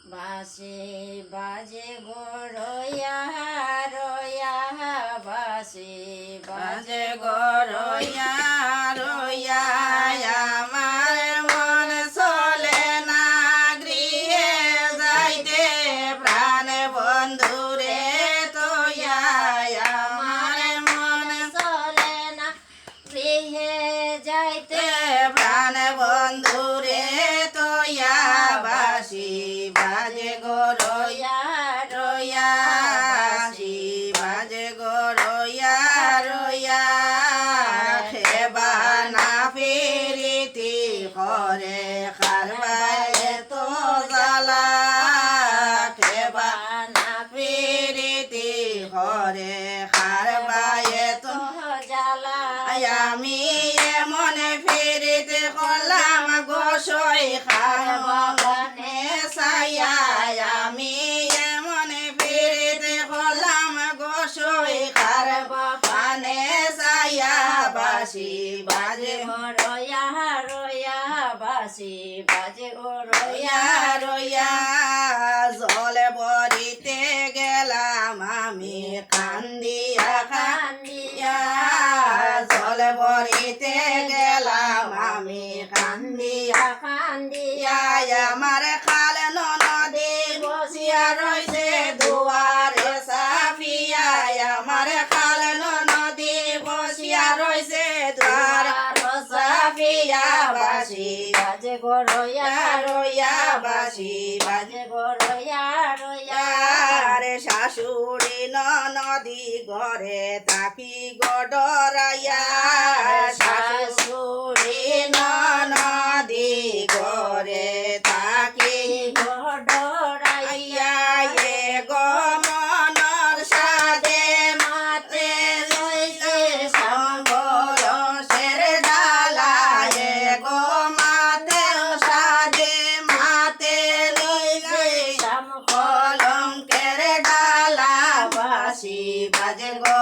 বাঁশি বাজে গো রইয়া রইয়া, বাঁশি বাজে গো রইয়া রইয়া, আমার মন চলে না গৃহে যাইতে প্রাণ বন্ধুরে তোয়া, আমার মন চলে না গৃহে যাইতে প্রাণ বন্ধুরে তোয়া, বাঁশি বাজে গো রইয়া রইয়া, বাঁশি বাজে গো রইয়া রইয়া, খেবা না ফিরিতি করে খারবায় তো জ্বালা, খেবা না ফিরিতি করে খারবায় তো জ্বালা, আমি এমন ফিরিতে করলাম গোসই খারবানে সাইয়া, আমি এমন ফিরিতে করলাম গোসই খারবানে সাইয়া, বাঁশি বাজে গো রইয়া রইয়া, বাঁশি বাজে গো রইয়া রইয়া, জলে বরিতে গেলাম আমি কান্দিয়া কান্দিয়া, জলে বরিতে গেলাম আমি কান্দিয়া কান্দিয়া, আমার খাল নদী বসিয়া রইছে দুয়ারে সাফিয়া, আমার খাল নদী বসিয়া রইছে দুয়ারে সাফিয়া, বাঁশি বাজে গো রইয়া রইয়া, বাঁশি বাজে গো রইয়া রইয়া, রে শাশুড়ি নদী ঘরে তাকি গো ডরাইয়া, শাশুড়ি নদী ঘরে তাকি গো ডরাইয়া, এ গো মনর সাদে মাতে লইছে সম্বল সের ডালা, এ গো মাতে সাদে মাতে লইছে কলঙ্কের ডালা, বাঁশি বাজে গো